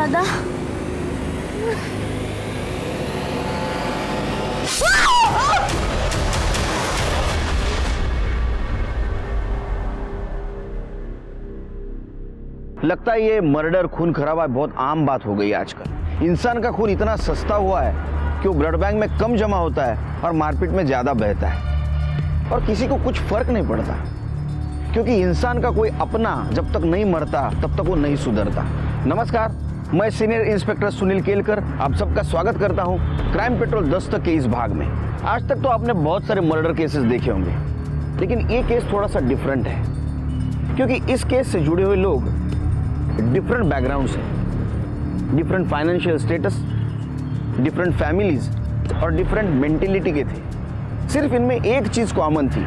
ज्यादा। लगता है ये मर्डर, खून खराबा बहुत आम बात हो गई है आजकल। इंसान का खून इतना सस्ता हुआ है कि वो ब्लड बैंक में कम जमा होता है और मारपीट में ज्यादा बहता है, और किसी को कुछ फर्क नहीं पड़ता, क्योंकि इंसान का कोई अपना जब तक नहीं मरता तब तक वो नहीं सुधरता। नमस्कार, मैं सीनियर इंस्पेक्टर सुनील केलकर आप सबका स्वागत करता हूं क्राइम पेट्रोल दस्तक के इस भाग में। आज तक तो आपने बहुत सारे मर्डर केसेस देखे होंगे, लेकिन ये केस थोड़ा सा डिफरेंट है, क्योंकि इस केस से जुड़े हुए लोग डिफरेंट बैकग्राउंड से, different financial status, different families और डिफरेंट मेंटेलिटी के थे। सिर्फ इनमें एक चीज कॉमन थी,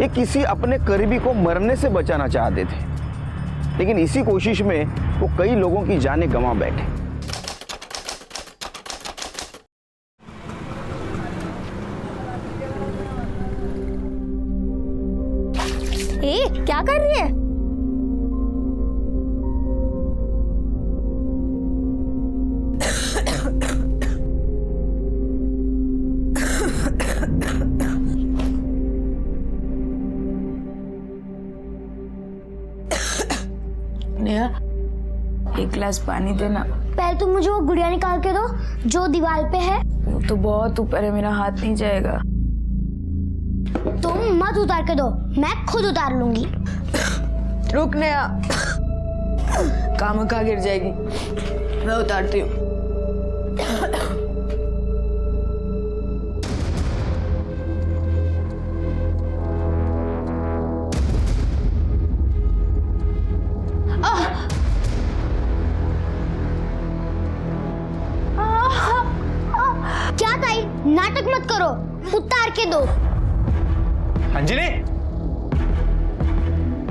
ये किसी अपने करीबी को मरने से बचाना चाहते थे, लेकिन इसी कोशिश में वो कई लोगों की जानें गंवा बैठे। क्या कर रही है? नेहा, एक गिलास पानी देना। पहले तुम मुझे वो गुड़िया निकाल के दो जो दीवार पे है। वो तो बहुत ऊपर है, मेरा हाथ नहीं जाएगा। तुम मत उतार के दो, मैं खुद उतार लूंगी। रुक नेहा, काम का गिर जाएगी, मैं उतारती हूँ। क्या ताई, नाटक मत करो, उतार के दो। अंजलि,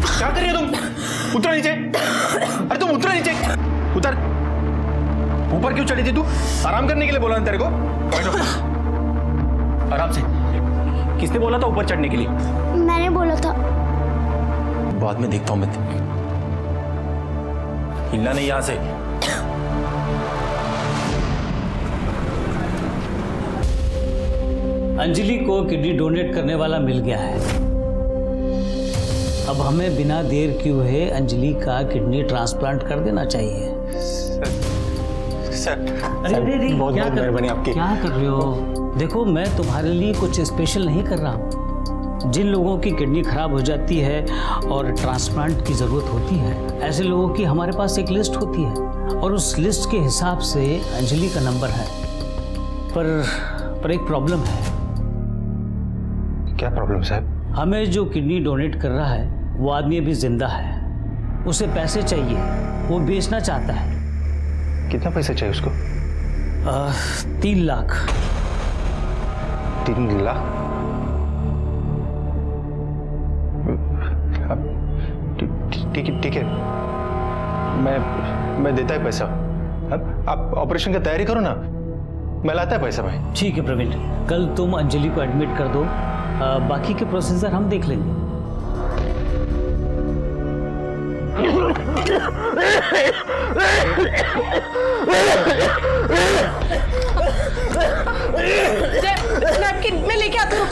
क्या कर रही हो तुम? उतरो नीचे। अरे तुम उतरो नीचे, उतर। ऊपर क्यों चढ़ी थी तू? आराम करने के लिए बोला ना तेरे को? बैठो आराम से। किसने बोला था ऊपर चढ़ने के लिए? मैंने बोला था। बाद में देखता हूं मैं। हिलना नहीं यहां से। अंजलि को किडनी डोनेट करने वाला मिल गया है। अब हमें बिना देर किए हुए अंजलि का किडनी ट्रांसप्लांट कर देना चाहिए। सर, अरे बहुत क्या मेहरबानी आपकी। क्या कर रहे हो? देखो, मैं तुम्हारे लिए कुछ स्पेशल नहीं कर रहा हूँ। जिन लोगों की किडनी खराब हो जाती है और ट्रांसप्लांट की ज़रूरत होती है, ऐसे लोगों की हमारे पास एक लिस्ट होती है, और उस लिस्ट के हिसाब से अंजलि का नंबर है। पर एक प्रॉब्लम है। क्या प्रॉब्लम साहब? हमें जो किडनी डोनेट कर रहा है वो आदमी अभी जिंदा है, उसे पैसे चाहिए, वो बेचना चाहता है। कितना पैसा चाहिए उसको? 3 लाख। 3 लाख? ठीक है, मैं देता है पैसा। अब आप ऑपरेशन की तैयारी करो ना, मैं लाता है पैसा भाई। ठीक है प्रवीण, कल तुम अंजलि को एडमिट कर दो, बाकी के प्रोसीजर हम देख लेंगे। नैपकिन मैं लेके आती हूँ।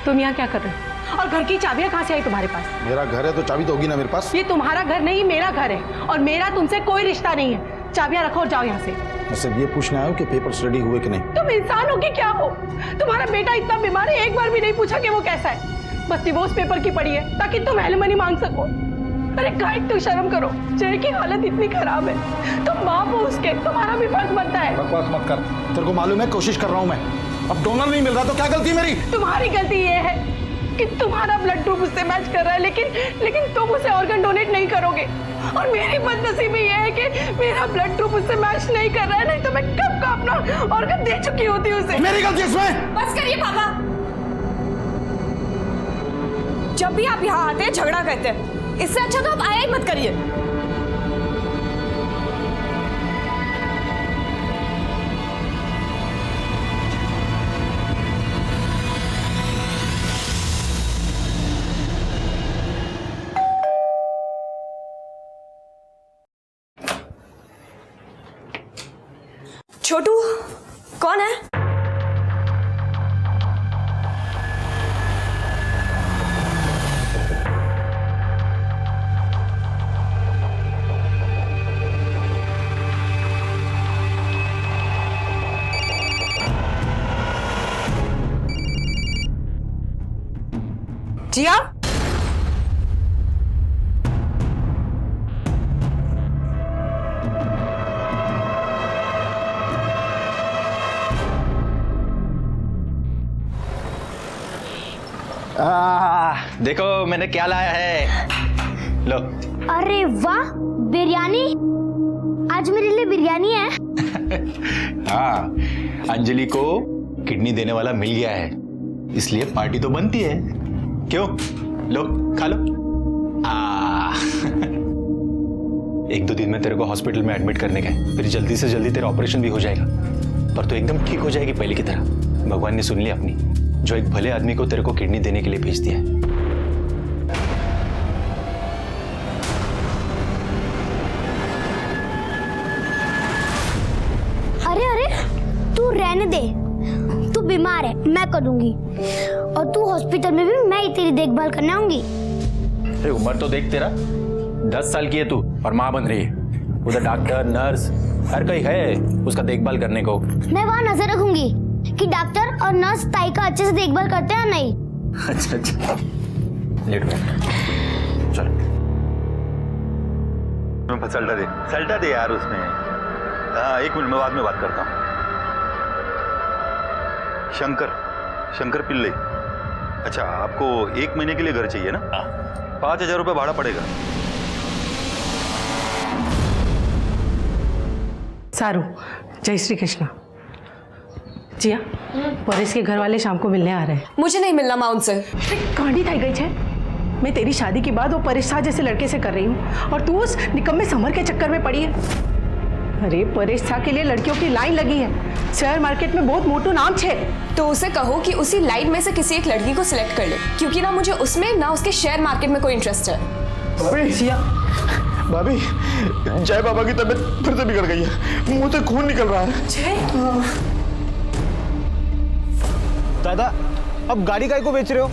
तुम यहाँ क्या कर रहे हो? और घर की चाबियां कहाँ से आई तुम्हारे पास? मेरा घर है तो चाबी तो होगी ना मेरे पास। ये तुम्हारा घर नहीं, मेरा घर है, और मेरा तुमसे कोई रिश्ता नहीं है। चाबियां रखो और जाओ यहाँ से। मैं सिर्फ ये पूछने आया हूँ कि पेपर्स रेडी हुए कि नहीं। तुम इंसान हो कि क्या हो? तुम्हारा बेटा इतना बीमार है, एक बार भी नहीं पूछा कि वो कैसा है। बस डिवोर्स पेपर की पड़ी है ताकि तुम एलिमनी मांग सको। अरे गाइड, तो शर्म करो, जय की हालत इतनी खराब है, तुम माँ हो उसके, तुम्हारा भी फर्ज बनता है। बकवास मत कर, तेरे को मालूम है कोशिश कर रहा हूँ मैं। अब डोनर नहीं मिल रहा तो क्या गलती मेरी? तुम्हारी गलती ये है कि तुम्हारा ब्लड ग्रुप उससे मैच कर रहा है, लेकिन तुम उसे ऑर्गन डोनेट नहीं करोगे। और मेरी बदनसीबी ये है कि मेरा ब्लड ग्रुप उससे मैच नहीं कर रहा है, नहीं तो मैं कब का अपना ऑर्गन दे चुकी होती उसे। मेरी गलती इसमें? बस करिए पापा, जब भी आप यहाँ आते हैं झगड़ा करते हैं, इससे अच्छा तो आप आया ही मत करिए। छोटू कौन है? जिया, देखो मैंने क्या लाया है, लो। अरे वाह, बिरयानी। आज मेरे लिए बिरयानी है। हाँ, अंजलि को किडनी देने वाला मिल गया है, इसलिए पार्टी तो बनती है। क्यों? लो खा लो। एक दो दिन में तेरे को हॉस्पिटल में एडमिट करने का है, फिर जल्दी से जल्दी तेरा ऑपरेशन भी हो जाएगा, पर तो एकदम ठीक हो जाएगी पहले की तरह। भगवान ने सुन ली अपनी, जो एक भले आदमी को तेरे को किडनी देने के लिए भेज दिया है। अरे अरे, तू रहने दे, तू बीमार है, मैं करूंगी। और तू हॉस्पिटल में भी मैं ही तेरी देखभाल करने आऊंगी। अरे उम्र तो देख तेरा, 10 साल की है तू और माँ बन रही है। उधर डॉक्टर नर्स हर कोई है उसका देखभाल करने को। मैं वहाँ नजर रखूंगी कि डॉक्टर और नर्स ताई का अच्छे से देखभाल करते हैं नहीं। अच्छा अच्छा, लेट हो चलो। सल्टा दे यार उसमें। हाँ, 1 मिनट में बाद में बात करता हूँ। शंकर पिल्ले। अच्छा, आपको 1 महीने के लिए घर चाहिए ना? 5,000 रुपये भाड़ा पड़ेगा। सारू, जय श्री कृष्णा। जिया, परेश के घर वाले शाम को मिलने आ रहे हैं। मुझे नहीं मिलना माँ उनसे। कांडी थाई गई है। मैं तेरी शादी के बाद वो परेश शाह जैसे लड़के से कर रही हूँ और तू उस निकम्मे समर के चक्कर में पड़ी है। अरे परेश शाह के लिए लड़कियों की लाइन लगी है, शेयर मार्केट में बहुत मोटू नाम छे। तो उसे कहो कि उसी लाइन में से किसी एक लड़की को सिलेक्ट कर ले, क्योंकि ना मुझे उसमें ना उसके शेयर मार्केट में कोई इंटरेस्ट है। भाभी, जिया, भाभी, जय बाबा की तबीयत फिर से बिगड़ गई है, मुंह से खून निकल रहा है। जय, दादा, अब गाड़ी काहे को बेच रहे हो?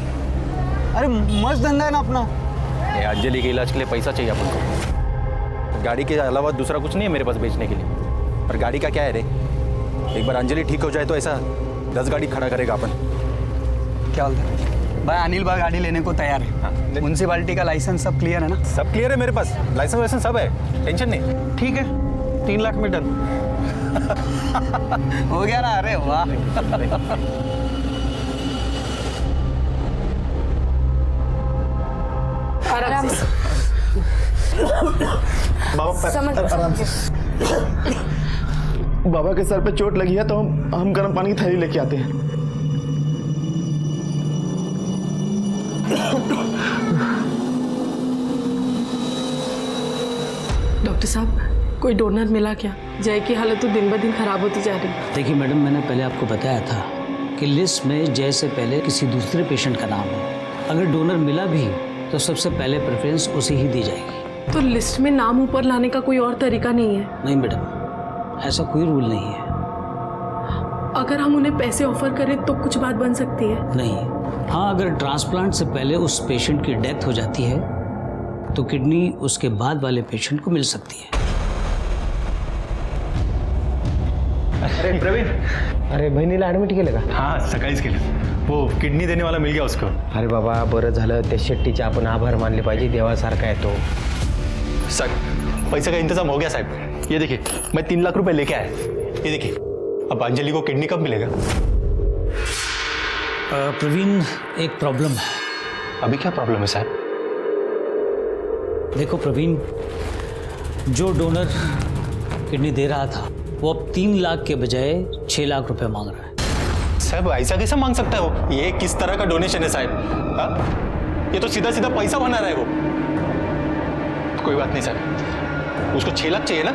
अरे मस्त धंधा है ना अपना। अंजलि के इलाज के लिए पैसा चाहिए अपन को। गाड़ी के अलावा दूसरा कुछ नहीं है मेरे पास बेचने के लिए। और गाड़ी का क्या है रे, एक बार अंजलि ठीक हो जाए तो ऐसा 10 गाड़ी खड़ा करेगा अपन। क्या बोलते हैं भाई? अनिल भाई गाड़ी लेने को तैयार है। म्यूनसिपालिटी का लाइसेंस सब क्लियर है ना? सब क्लियर है मेरे पास, लाइसेंस वाइसेंस सब है, टेंशन नहीं। ठीक है, 3 लाख में डन। हो गया ना? अरे वाह। आराम से। आराम से। बाबा के सर पे चोट लगी है तो हम गर्म पानी की थैली लेके आते हैं। डॉक्टर साहब, कोई डोनर मिला क्या? जय की हालत तो दिन ब दिन खराब होती जा रही है। देखिए मैडम, मैंने पहले आपको बताया था कि लिस्ट में जय से पहले किसी दूसरे पेशेंट का नाम है। अगर डोनर मिला भी तो सबसे पहले प्रेफरेंस उसे ही दी जाएगी। तो लिस्ट में नाम ऊपर लाने का कोई और तरीका नहीं है? नहीं मैडम, ऐसा कोई रूल नहीं है। अगर हम उन्हें पैसे ऑफर करें तो कुछ बात बन सकती है? नहीं। हाँ, अगर ट्रांसप्लांट से पहले उस पेशेंट की डेथ हो जाती है तो किडनी उसके बाद वाले पेशेंट को मिल सकती है। अरे प्रवीण, अरे बहिणीला ऍडमिट केलं का? हाँ सकाळीच केलं, वो किडनी देने वाला मिल गया उसको। अरे बाबा, बरं झालं, त्या शेट्टीचे आपण आभार मानले पाहिजे, देवासारखा आहे तो। साहब, पैसे का इंतजाम हो गया साहब। ये देखिए, मैं 3 लाख रुपए लेके आया। ये देखिए, अब अंजलि को किडनी कब मिलेगा? प्रवीण, एक प्रॉब्लम है। अभी क्या प्रॉब्लम है साहब? देखो प्रवीण, जो डोनर किडनी दे रहा था वो अब 3 लाख के बजाय 6 लाख रुपए मांग रहा है। साहब ऐसा कैसा मांग सकता है वो? ये किस तरह का डोनेशन है साहब? हाँ? ये तो सीधा सीधा पैसा बना रहा है वो। कोई बात नहीं साहब, उसको 6 लाख चाहिए ना,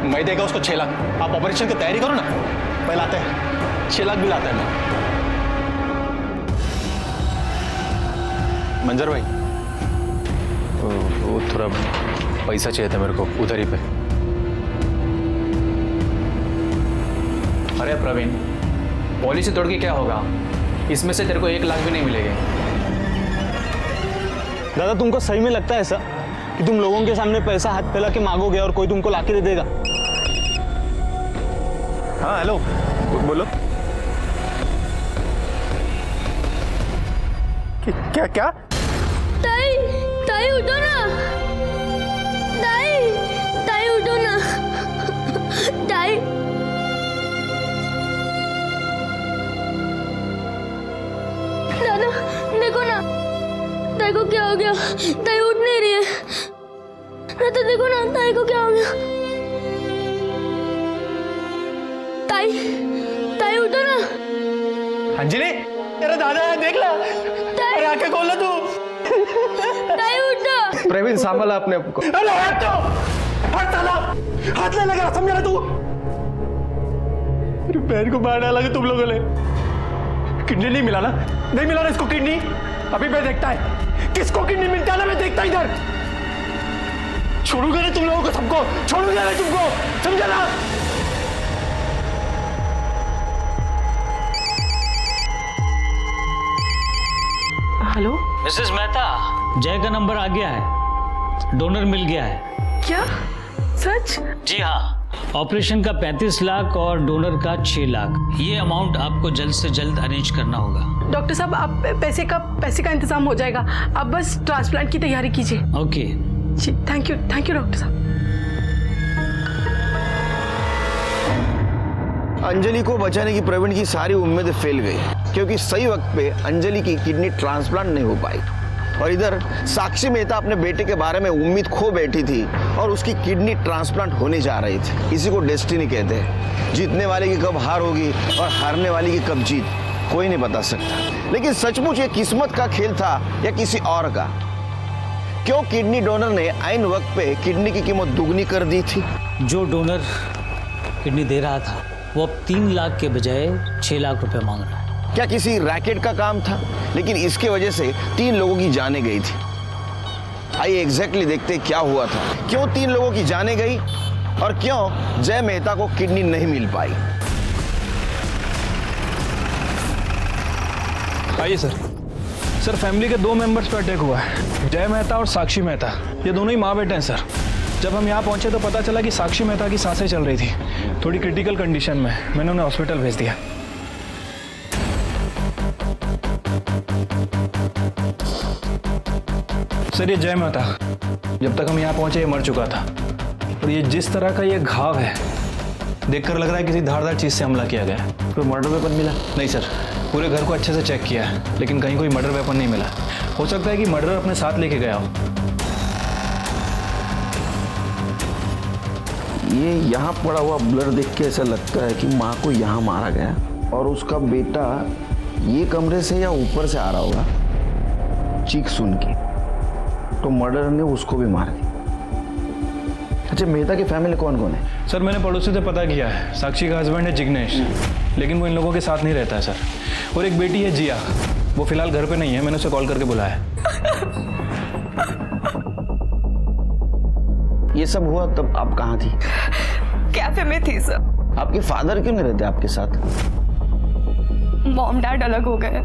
मैं देगा उसको 6 लाख। आप ऑपरेशन की तैयारी करो ना, मैं लाते हैं 6 लाख भी लाता है मैं। मंजर भाई, वो थोड़ा पैसा चाहिए था मेरे को उधर ही पे। अरे प्रवीण, पॉलिसी तोड़ के क्या होगा? इसमें से तेरे को 1 लाख भी नहीं मिलेंगे। दादा तुमको सही में लगता है ऐसा कि तुम लोगों के सामने पैसा हाथ फैला के मांगोगे और कोई तुमको लाके दे देगा? हाँ हेलो, बोलो। क्या क्या? ताई, ताई उठो ना। ताई, ताई उठो ना। ताई। दादा, देखो ना। ताई को क्या हो गया? ताई उठ नहीं रही है। तो देखो ना, ताई को क्या हो गया? ताई, ताई उठो ना। अंजलि, तेरा दादा है, देख ला। अरे आंखें खोल ला तू। ताई उठो। प्रवीण संभाला अपने आप को। अरे हट तो, हट साला, हाथ ले लगा, समझा ना तू? मेरी बहन को मार डाला तुम लोगों ने। किडनी नहीं मिला ना? नहीं मिला ना इसको किडनी? अभी मैं देखता है किसको किडनी मिलता है ना, मैं देखता इधर। छोड़ूंगा ना तुम लोगों को, सबको छोड़ूंगा ना तुमको, समझा ना? हेलो मिसेस मेहता, जय का नंबर आ गया है, डोनर मिल गया है। क्या? सच? जी हाँ, ऑपरेशन का 35 लाख और डोनर का 6 लाख। ये अमाउंट आपको जल्द से जल्द अरेंज करना होगा। डॉक्टर साहब, आप पैसे का इंतजाम हो जाएगा, आप बस ट्रांसप्लांट की तैयारी कीजिए। ओके। जी थैंक यू डॉक्टर साहब। अंजलि को बचाने की प्रवीण की सारी उम्मीदें फेल गई, क्योंकि सही वक्त पे अंजलि की किडनी ट्रांसप्लांट नहीं हो पाई। और इधर साक्षी मेहता अपने बेटे के बारे में उम्मीद खो बैठी थी और उसकी किडनी ट्रांसप्लांट होने जा रही थी। इसी को डेस्टिनी कहते हैं। जीतने वाले की कब हार होगी और हारने वाले की कब जीत, कोई नहीं बता सकता। लेकिन सचमुच ये किस्मत का खेल था या किसी और का? क्यों किडनी डोनर ने आइन वक्त पे किडनी की कीमत दुगनी कर दी थी? जो डोनर किडनी दे रहा था वो अब 3 लाख के बजाय 6 लाख रुपए मांग रहा है। क्या किसी रैकेट का काम था? लेकिन इसके वजह से 3 लोगों की जानें गई थी। आइए एग्जैक्टली देखते क्या हुआ था। क्यों 3 लोगों की जानें गई और क्यों जय मेहता को किडनी नहीं मिल पाई? आइए सर, फैमिली के 2 मेंबर्स पर अटैक हुआ है, जय मेहता और साक्षी मेहता। ये दोनों ही माँ बेटे हैं सर। जब हम यहाँ पहुंचे तो पता चला कि साक्षी मेहता की सांसें चल रही थी, थोड़ी क्रिटिकल कंडीशन में। मैंने उन्हें हॉस्पिटल भेज दिया। सर ये जय मेहता, जब तक हम यहाँ पहुंचे ये मर चुका था। और ये जिस तरह का ये घाव है, देखकर लग रहा है किसी धारदार चीज से हमला किया गया है। कोई मर्डर वेपन मिला? नहीं सर, पूरे घर को अच्छे से चेक किया है, लेकिन कहीं कोई मर्डर वेपन नहीं मिला। हो सकता है कि मर्डर अपने साथ लेके गया हो। ये यहाँ पड़ा हुआ ब्लड देख के ऐसा लगता है कि माँ को यहाँ मारा गया और उसका बेटा ये कमरे से या ऊपर से आ रहा होगा चीख सुन के, तो मर्डर ने उसको भी मार दिया। अच्छा, मेहता की फैमिली कौन कौन है? सर मैंने पड़ोसी से पता किया है, साक्षी का हस्बैंड है जिग्नेश, लेकिन वो इन लोगों के साथ नहीं रहता है सर। और एक बेटी है जिया, वो फिलहाल घर पे नहीं है, मैंने उसे कॉल करके बुलाया है। ये सब हुआ तब आप कहाँ थी? कैफे में थी सर। आपके फादर क्यों नहीं रहते आपके साथ? मॉम डैड अलग हो गए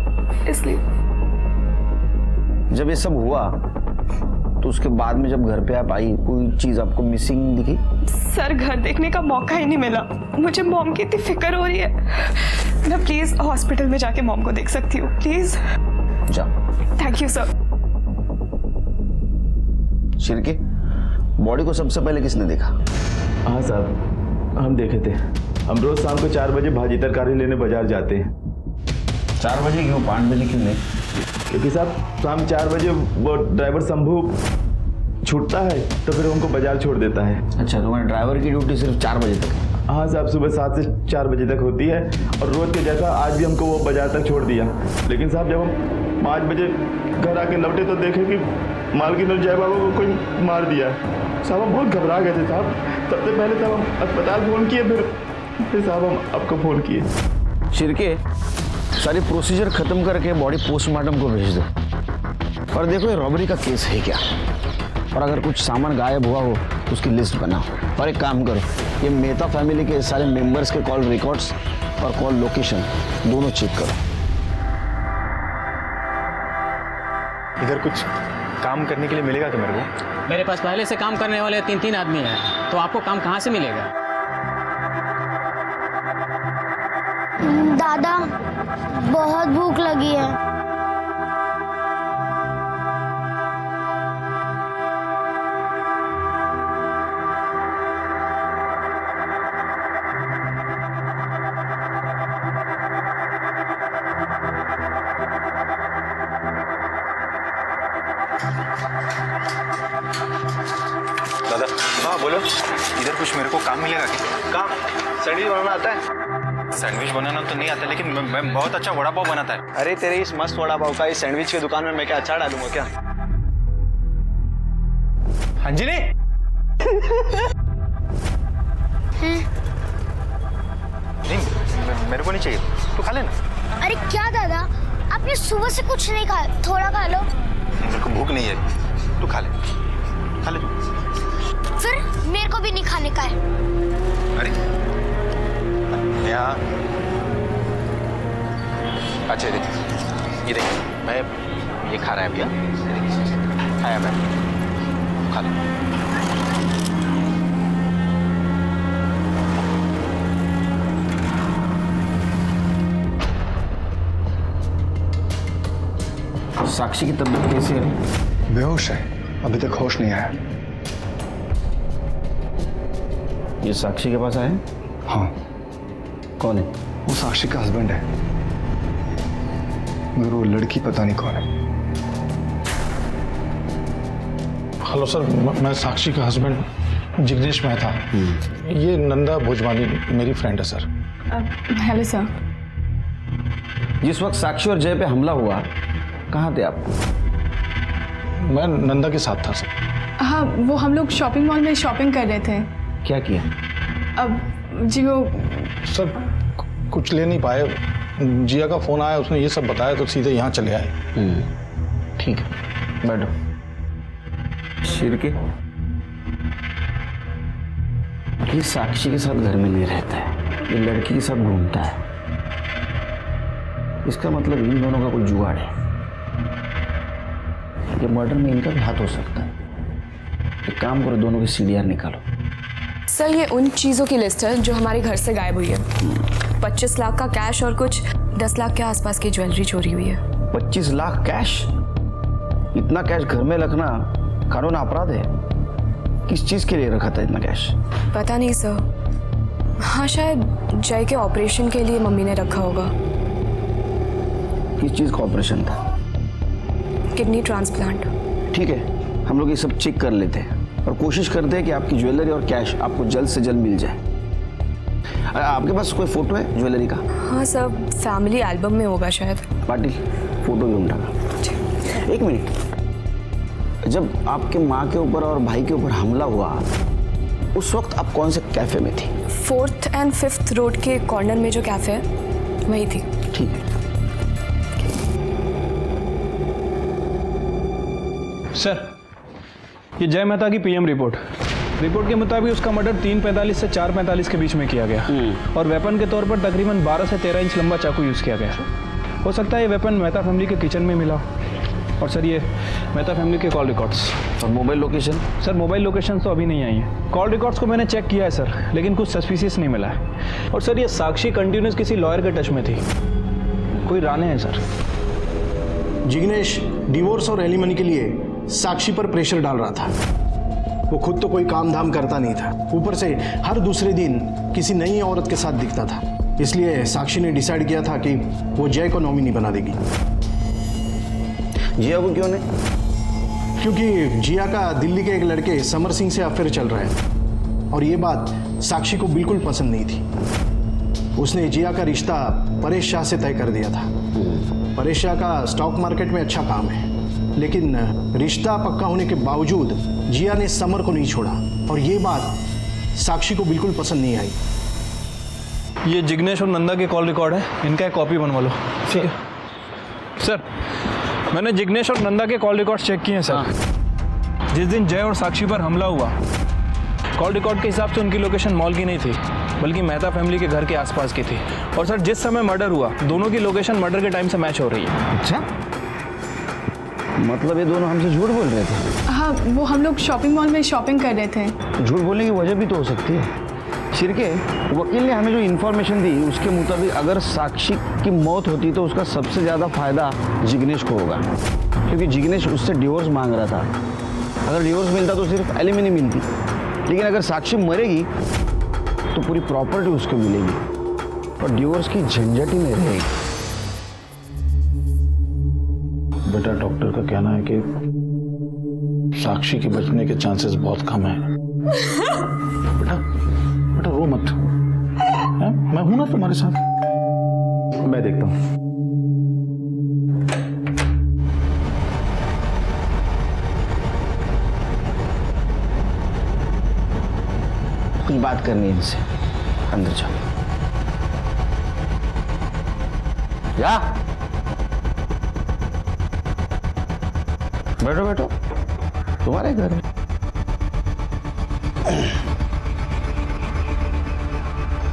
इसलिए। जब ये सब हुआ तो उसके बाद में जब घर पे आप आई, कोई चीज आपको मिसिंग दिखी? सर घर देखने का मौका ही नहीं मिला। मुझे मॉम की इतनी फिक्र हो रही है। मैं प्लीज हॉस्पिटल में जाके मॉम को देख सकती हूँ प्लीज? जाओ। Thank you sir. Shirke, body को सबसे पहले किसने देखा? हाँ साहब, हम देखे थे। हम रोज शाम को 4 बजे भाजी तरकारी लेने बाजार जाते हैं। 4 बजे क्यों, 5 बजे क्यों नहीं? क्योंकि साहब शाम 4 बजे वो ड्राइवर शंभू छूटता है तो फिर हमको बाजार छोड़ देता है। अच्छा, तुम्हारे ड्राइवर की ड्यूटी सिर्फ 4 बजे तक है? हाँ साहब, सुबह 7 से 4 बजे तक होती है और रोज के जैसा आज भी हमको वो बाजार तक छोड़ दिया। लेकिन साहब जब हम 5 बजे घर आके लौटे तो देखे कि मालकिन और जय बाबा को कोई मार दिया। साहब हम बहुत घबरा गए थे साहब। सबसे पहले साहब हम अस्पताल फ़ोन किए, फिर साहब हम आपको फ़ोन किए। शिरके, सारी प्रोसीजर खत्म करके बॉडी पोस्टमार्टम को भेज दो और देखो ये रॉबरी का केस है क्या, और अगर कुछ सामान गायब हुआ हो तो उसकी लिस्ट बनाओ। और एक काम करो, ये मेहता फैमिली के सारे मेंबर्स के कॉल रिकॉर्ड्स और कॉल लोकेशन दोनों चेक करो। इधर कुछ काम करने के लिए मिलेगा क्या मेरे को? मेरे पास पहले से काम करने वाले 3 आदमी हैं, तो आपको काम कहाँ से मिलेगा? दादा बहुत भूख लगी है। दादा, हाँ बोलो। इधर कुछ मेरे को काम मिलेगा क्या? काम सैंडविच बनाना आता है? सैंडविच बनाना तो नहीं आता, लेकिन मैं बहुत अच्छा वड़ा पाव बनाता है। अरे तेरे इस मस्त वड़ा पाव का इस सैंडविच की दुकान में मैं क्या अचार डालूंगा क्या? अंजलि, नहीं मेरे को नहीं चाहिए, तू खा लेना। अरे क्या दादा, आपने सुबह से कुछ नहीं खाया, थोड़ा खा लो। मेरे को भूख नहीं है, तू खा ले, खा ले। फिर मेरे को भी नहीं खाने का है। अरे यहाँ अच्छा देख, ये देख, मैं ये खा रहा है भैया, ये देख, खाया मैं, खा ले। साक्षी की तबीयत कैसी है? बेहोश है, अभी तक होश नहीं आया। ये साक्षी के पास आए? हाँ, कौन है? वो साक्षी का हस्बैंड है, मगर वो लड़की पता नहीं कौन है। हेलो सर, मैं साक्षी का हस्बैंड जिग्नेश मेहता। ये नंदा भोजवानी मेरी फ्रेंड है सर। Hello sir. जिस वक्त साक्षी और जय पे हमला हुआ कहाँ थे आप? मैं नंदा के साथ था सर। हाँ, वो हम लोग शॉपिंग मॉल में शॉपिंग कर रहे थे। क्या किया? अब जी वो सर कुछ ले नहीं पाए, जिया का फोन आया, उसने ये सब बताया तो सीधे यहाँ चले आए। ठीक है, बैठो। शिरके, ये साक्षी के साथ घर में नहीं रहता है, ये लड़की के साथ घूमता है। इसका मतलब इन दोनों का कोई जुगाड़ है। ये मर्डर में इनका भी हाथ हो सकता है। एक काम करो, दोनों की सीडीआर निकालो। सर, ये उन चीज़ों की लिस्ट है जो हमारे घर से गायब हुई है। 25 लाख का कैश और कुछ 10 लाख के आसपास की ज्वेलरी चोरी हुई है। 25 लाख कैश? इतना कैश घर में रखना कानून अपराध है। किस चीज के लिए रखा था इतना कैश? पता नहीं सर। हाँ, शायद जय के ऑपरेशन के लिए मम्मी ने रखा होगा। किस चीज का ऑपरेशन था? Kidney transplant. ठीक है, हम लोग ये सब चेक कर लेते हैं और कोशिश करते हैं कि आपकी ज्वेलरी और कैश आपको जल्द से जल्द मिल जाए। आपके पास कोई फोटो है ज्वेलरी का? हाँ सर, फैमिली एल्बम में होगा शायद। पाटिल, फोटो भी उठाना। एक मिनट, जब आपके माँ के ऊपर और भाई के ऊपर हमला हुआ उस वक्त आप कौन से कैफे में थी? 4th and 5th रोड के कॉर्नर में जो कैफे है वही थी। ठीक है। सर, ये जय मेहता की पीएम रिपोर्ट के मुताबिक उसका मर्डर 3:45 से 4:45 के बीच में किया गया और वेपन के तौर पर तकरीबन 12 से 13 इंच लंबा चाकू यूज़ किया गया। हो सकता है ये वेपन मेहता फैमिली के किचन में मिला। और सर, ये मेहता फैमिली के कॉल रिकॉर्ड्स और mobile location? Sir, mobile location तो अभी नहीं आई है। कॉल रिकॉर्ड्स को मैंने चेक किया है सर, लेकिन कुछ सस्पिशियस नहीं मिला है। और सर, ये साक्षी कंटिन्यूस किसी लॉयर के टच में थी। कोई राने हैं सर। जिग्नेश डिवोर्स और एलिमनी के लिए साक्षी पर प्रेशर डाल रहा था। वो खुद तो कोई काम धाम करता नहीं था, ऊपर से हर दूसरे दिन किसी नई औरत के साथ दिखता था। इसलिए साक्षी ने डिसाइड किया था कि वो जय को नॉमिनी बना देगी। जिया को क्यों नहीं? क्योंकि जिया का दिल्ली के एक लड़के समर सिंह से अफेयर चल रहा है और ये बात साक्षी को बिल्कुल पसंद नहीं थी। उसने जिया का रिश्ता परेश शाह से तय कर दिया था। परेश शाह का स्टॉक मार्केट में अच्छा काम है, लेकिन रिश्ता पक्का होने के बावजूद जिया ने समर को नहीं छोड़ा और ये बात साक्षी को बिल्कुल पसंद नहीं आई। ये जिग्नेश और नंदा के कॉल रिकॉर्ड है, इनका एक कॉपी बनवा लो। ठीक है सर, मैंने जिग्नेश और नंदा के कॉल रिकॉर्ड चेक किए हैं सर। जिस दिन जय और साक्षी पर हमला हुआ, कॉल रिकॉर्ड के हिसाब से उनकी लोकेशन मॉल की नहीं थी, बल्कि मेहता फैमिली के घर के आसपास की थी। और सर जिस समय मर्डर हुआ दोनों की लोकेशन मर्डर के टाइम से मैच हो रही है। अच्छा, मतलब ये दोनों हमसे झूठ बोल रहे थे? हाँ, वो हम लोग शॉपिंग मॉल में शॉपिंग कर रहे थे। झूठ बोलने की वजह भी तो हो सकती है। शिरके, वकील ने हमें जो इन्फॉर्मेशन दी उसके मुताबिक अगर साक्षी की मौत होती तो उसका सबसे ज़्यादा फायदा जिग्नेश को होगा, क्योंकि जिग्नेश उससे डिवोर्स मांग रहा था। अगर डिवोर्स मिलता तो सिर्फ एलिमनी मिलती, लेकिन अगर साक्षी मरेगी तो पूरी प्रॉपर्टी उसको मिलेगी और डिवोर्स की झंझट ही नहीं रहेगी। बेटा, डॉक्टर का कहना है कि साक्षी के बचने के चांसेस बहुत कम हैं। बेटा बेटा रो मत, है? मैं हूं ना तुम्हारे साथ। मैं देखता हूँ। कुछ बात करनी है इनसे, अंदर जाओ। जा, बैठो बैठो, तुम्हारे घर है।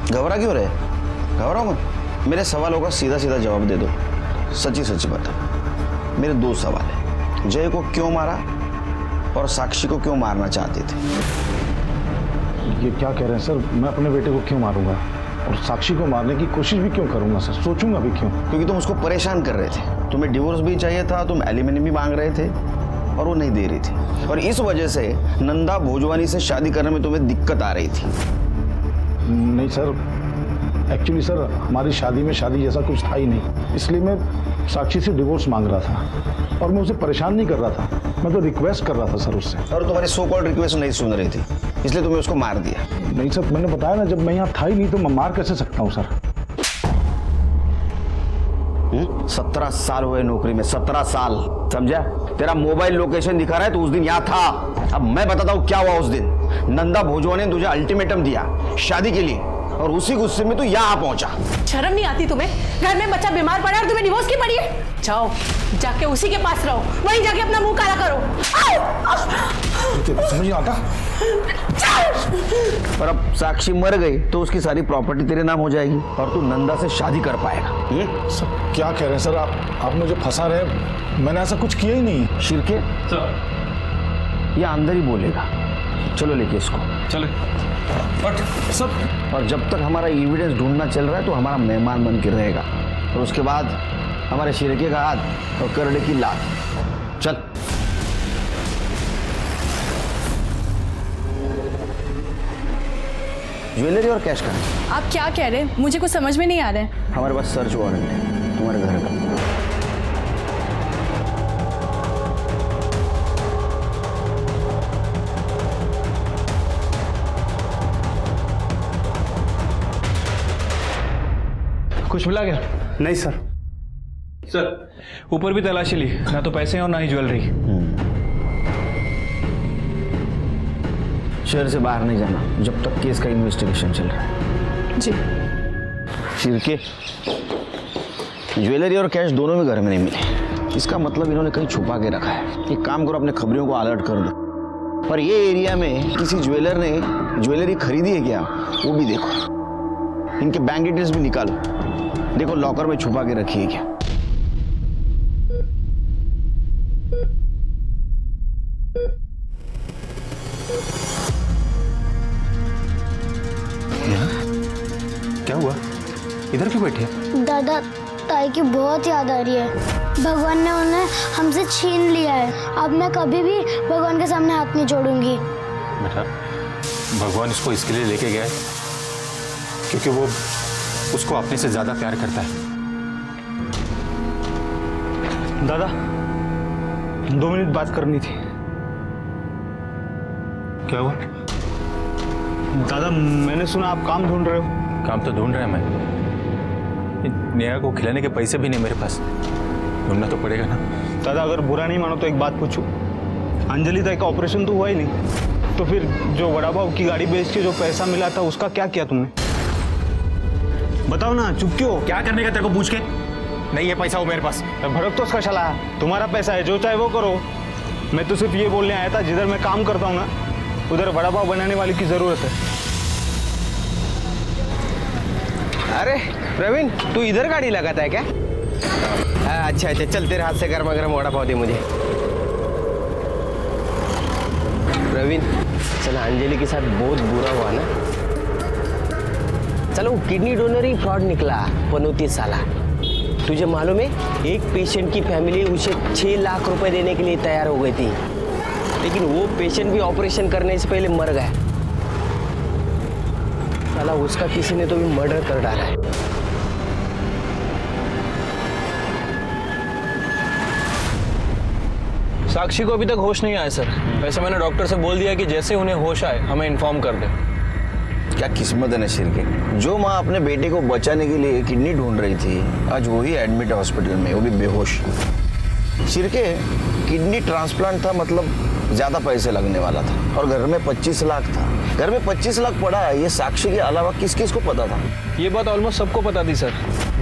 घबरा क्यों रहे? घबराओ मत, मेरे सवालों का सीधा सीधा जवाब दे दो। सच्ची सच्ची बता। मेरे दो सवाल है, जय को क्यों मारा और साक्षी को क्यों मारना चाहते थे? ये क्या कह रहे हैं सर? मैं अपने बेटे को क्यों मारूंगा और साक्षी को मारने की कोशिश भी क्यों करूंगा सर? सोचूंगा भी क्यों? क्योंकि तुम उसको परेशान कर रहे थे। तुम्हें डिवोर्स भी चाहिए था, तुम एलिमनी भी मांग रहे थे और वो नहीं दे रही थी, और इस वजह से नंदा भोजवानी से शादी करने में तुम्हें दिक्कत आ रही थी। नहीं सर, एक्चुअली सर हमारी शादी में शादी जैसा कुछ था ही नहीं, इसलिए मैं साक्षी से डिवोर्स मांग रहा था और मैं उसे परेशान नहीं कर रहा था, मैं तो रिक्वेस्ट कर रहा था सर उससे। और तुम्हारी सो कॉल्ड रिक्वेस्ट नहीं सुन रही थी, इसलिए तुम्हें उसको मार दिया। नहीं सर, मैंने बताया ना, जब मैं यहाँ था ही नहीं तो मैं मार कैसे सकता हूँ सर? 17 साल हुए नौकरी में, 17 साल, समझा? तेरा मोबाइल लोकेशन दिखा रहा है तो उस दिन यहाँ था। अब मैं बताता हूँ क्या हुआ उस दिन। नंदा भोजवानी ने तुझे अल्टीमेटम दिया शादी के लिए, और उसी गुस्से में तू यहाँ पहुंचा। शर्म नहीं आती तुम्हें? घर में बच्चा बीमार पड़ा और तुम्हें डिवोर्स की पड़ी है? जाओ जाके उसी के पास रहो, वहीं जाके अपना मुंह काला करो। समझ नहीं आता। और अब साक्षी मर गई तो उसकी सारी प्रॉपर्टी तेरे नाम हो जाएगी और तू नंदा से शादी कर पाएगा। सर क्या कह रहे हैं सर आप मुझे फंसा रहे हैं? मैंने ऐसा कुछ किया ही नहीं। शिरके, ये अंदर ही बोलेगा। चलो लेके इसको। चले। बट सब, और जब तक हमारा एविडेंस ढूंढना चल रहा है तो हमारा मेहमान बन के रहेगा, और उसके बाद हमारे शिरके का हाथ और करड़े की लात। चल। ज्वेलरी और कैश का। आप क्या कह रहे हैं? मुझे कुछ समझ में नहीं आ रहा है। हमारे पास सर्च वारंट है तुम्हारे घर का। कुछ मिला क्या? नहीं सर। सर ऊपर भी तलाशी ली, ना तो पैसे और ना ही ज्वेलरी। शहर से बाहर नहीं जाना जब तक केस का इन्वेस्टिगेशन चल रहा है। जी। शिरके, ज्वेलरी और कैश दोनों में घर में नहीं मिले, इसका मतलब इन्होंने कहीं छुपा के रखा है। एक काम करो, अपने खबरियों को अलर्ट कर दो, और ये एरिया में किसी ज्वेलर ने ज्वेलरी खरीदी है क्या वो भी देखो। इनके बैंक डिटेल्स भी निकालो, देखो लॉकर में छुपा के रखी है क्या। क्या हुआ? इधर क्यों बैठे? दादा, ताई की बहुत याद आ रही है। भगवान ने उन्हें हमसे छीन लिया है। अब मैं कभी भी भगवान के सामने हाथ नहीं जोड़ूंगी। बेटा, भगवान इसको इसके लिए लेके गया है क्योंकि वो उसको अपने से ज्यादा प्यार करता है। दादा 2 मिनट बात करनी थी। क्या हुआ? दादा मैंने सुना आप काम ढूंढ रहे हो। काम तो ढूंढ रहा है मैं, नेहा को खिलाने के पैसे भी नहीं मेरे पास, ढूंढना तो पड़ेगा ना। दादा अगर बुरा नहीं मानो तो एक बात पूछूं, अंजलि ताई का ऑपरेशन तो हुआ ही नहीं, तो फिर जो वड़ा पाव की गाड़ी बेच के जो पैसा मिला था उसका क्या किया तुमने? बताओ ना, चुप क्यों? क्या करने का तेरे को पूछ के? नहीं है पैसा वो मेरे पास। भड़क तो उसका चला, तुम्हारा पैसा है, जो चाहे वो करो। मैं तो सिर्फ ये बोलने आया था, जिधर मैं काम करता हूँ ना उधर वड़ा पाव बनाने वाली की जरूरत है। अरे प्रवीण, तू इधर गाड़ी लगाता है क्या? अच्छा अच्छा, चल तेरे हाथ से गर्मा गर्म वड़ा पाव दे मुझे। प्रवीण, चल अंजलि के साथ बहुत बुरा हुआ ना। चलो, किडनी डोनर ही फ्रॉड निकला, पनौती साला। तुझे मालूम है, एक पेशेंट की फैमिली उसे 6 लाख रुपए देने के लिए तैयार हो गई थी, लेकिन वो पेशेंट भी ऑपरेशन करने से पहले मर गया। साला उसका किसी ने तो भी मर्डर कर डाला है। साक्षी को अभी तक होश नहीं आया सर। वैसे मैंने डॉक्टर से बोल दिया कि जैसे उन्हें होश आए हमें इन्फॉर्म कर दे। क्या किस्मत है नसीर के, जो माँ अपने बेटे को बचाने के लिए किडनी ढूंढ रही थी, आज वही एडमिट है हॉस्पिटल में, वो भी बेहोश। शिरके, किडनी ट्रांसप्लांट था, मतलब ज्यादा पैसे लगने वाला था, और घर में 25 लाख था। घर में 25 लाख पड़ा है, ये साक्षी के अलावा किस किस को पता था? ये बात ऑलमोस्ट सबको पता थी सर,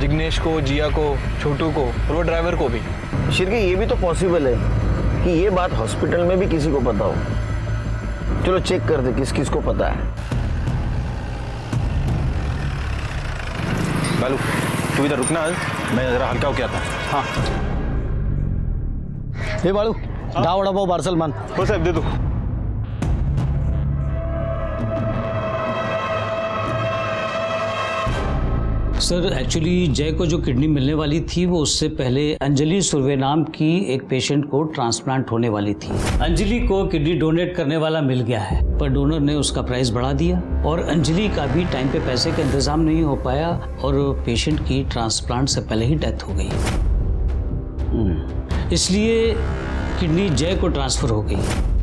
जिग्नेश को, जिया को, छोटू को और वो ड्राइवर को भी। शिरके, ये भी तो पॉसिबल है कि ये बात हॉस्पिटल में भी किसी को पता हो। चलो चेक कर दे किस किस को पता है। बालू, तू इधर रुकना, मैं जरा हल्का हो गया था। हाँ हे बाळू, 10 वड़ा पाव पार्सल मान। हो साहब, दे दो। सर एक्चुअली जय को जो किडनी मिलने वाली थी वो उससे पहले अंजलि सुर्वे नाम की एक पेशेंट को ट्रांसप्लांट होने वाली थी। अंजलि को किडनी डोनेट करने वाला मिल गया है, पर डोनर ने उसका प्राइस बढ़ा दिया और अंजलि का भी टाइम पे पैसे का इंतजाम नहीं हो पाया और पेशेंट की ट्रांसप्लांट से पहले ही डेथ हो गई। इसलिए किडनी जय को ट्रांसफर हो गई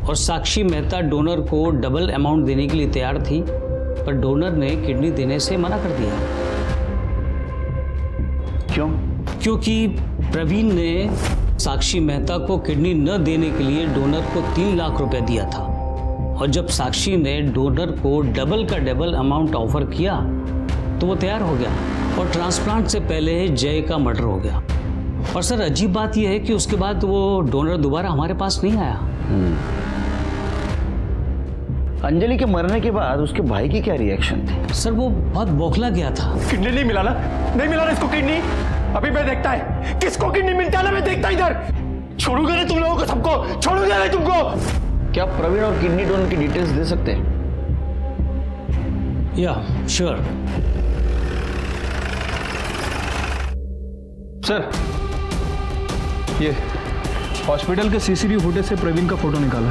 और साक्षी मेहता डोनर को डबल अमाउंट देने के लिए तैयार थी, पर डोनर ने किडनी देने से मना कर दिया। क्यों? क्योंकि प्रवीण ने साक्षी मेहता को किडनी न देने के लिए डोनर को 3 लाख रुपए दिया था, और जब साक्षी ने डोनर को डबल का डबल अमाउंट ऑफर किया तो वो तैयार हो गया और ट्रांसप्लांट से पहले जय का मर्डर हो गया। और सर अजीब बात यह है कि उसके बाद वो डोनर दोबारा हमारे पास नहीं आया। अंजलि के मरने के बाद उसके भाई की क्या रिएक्शन थी? सर वो बहुत बौखला गया था। किडनी नहीं मिला ना, नहीं मिला ना इसको किडनी। अभी मैं देखता है किसको किडनी मिलता है ना, मैं देखता इधर। छोड़ूंगा नहीं तुम लोगों को, सबको छोड़ूंगा नहीं तुमको। क्या प्रवीण और किडनी डोनर की डिटेल्स दे सकते हैं? या श्योर सर, ये हॉस्पिटल के सीसीटीवी फुटेज से प्रवीण का फोटो निकाला,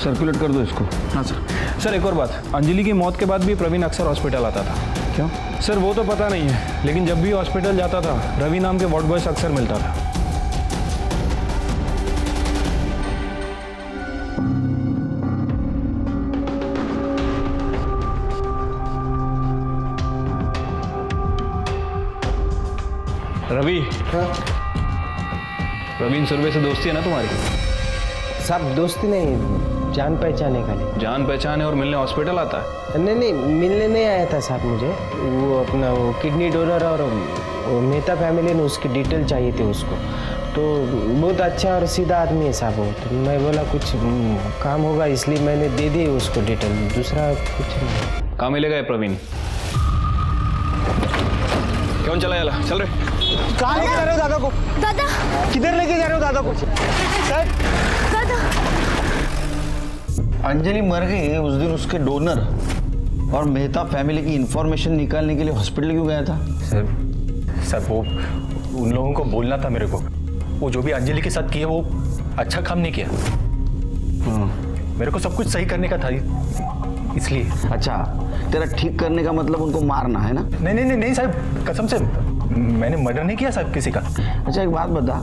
सर्कुलेट कर दो इसको। हाँ सर। सर एक और बात, अंजलि की मौत के बाद भी प्रवीण अक्सर हॉस्पिटल आता था। क्यों? सर वो तो पता नहीं है, लेकिन जब भी हॉस्पिटल जाता था रवि नाम के वार्ड बॉय से अक्सर मिलता था। रवि, प्रवीण सुर्वे से दोस्ती है ना तुम्हारी? साहब दोस्ती नहीं, जान पहचाने का लिए। जान पहचान है और मिलने हॉस्पिटल आता है? नहीं, मिलने नहीं आया था साहब मुझे। वो अपना वो किडनी डोनर और वो मेहता फैमिली ने उसकी डिटेल चाहिए थी उसको, तो बहुत अच्छा और सीधा आदमी है साहब वो। तो मैं बोला कुछ काम होगा इसलिए मैंने दे दी उसको डिटेल, दूसरा कुछ नहीं। कहाँ मिलेगा ये प्रवीण? क्यों चला याला? चल रहे। कहाँ लेके जा रहे हो दादा को? दादा, किधर लेके जा रहे हो दादा को? दादा। अंजलि मर गई उस दिन, उसके डोनर और मेहता फैमिली की इंफॉर्मेशन निकालने के लिए हॉस्पिटल क्यों गया था? सर वो उन लोगों को बोलना था मेरे को, वो जो भी अंजलि के साथ किया वो अच्छा काम नहीं किया। मेरे को सब कुछ सही करने का था इसलिए। अच्छा, तेरा ठीक करने का मतलब उनको मारना है ना? नहीं साहब, कसम से मैंने मर्डर नहीं किया साहब किसी का। अच्छा एक बात बता,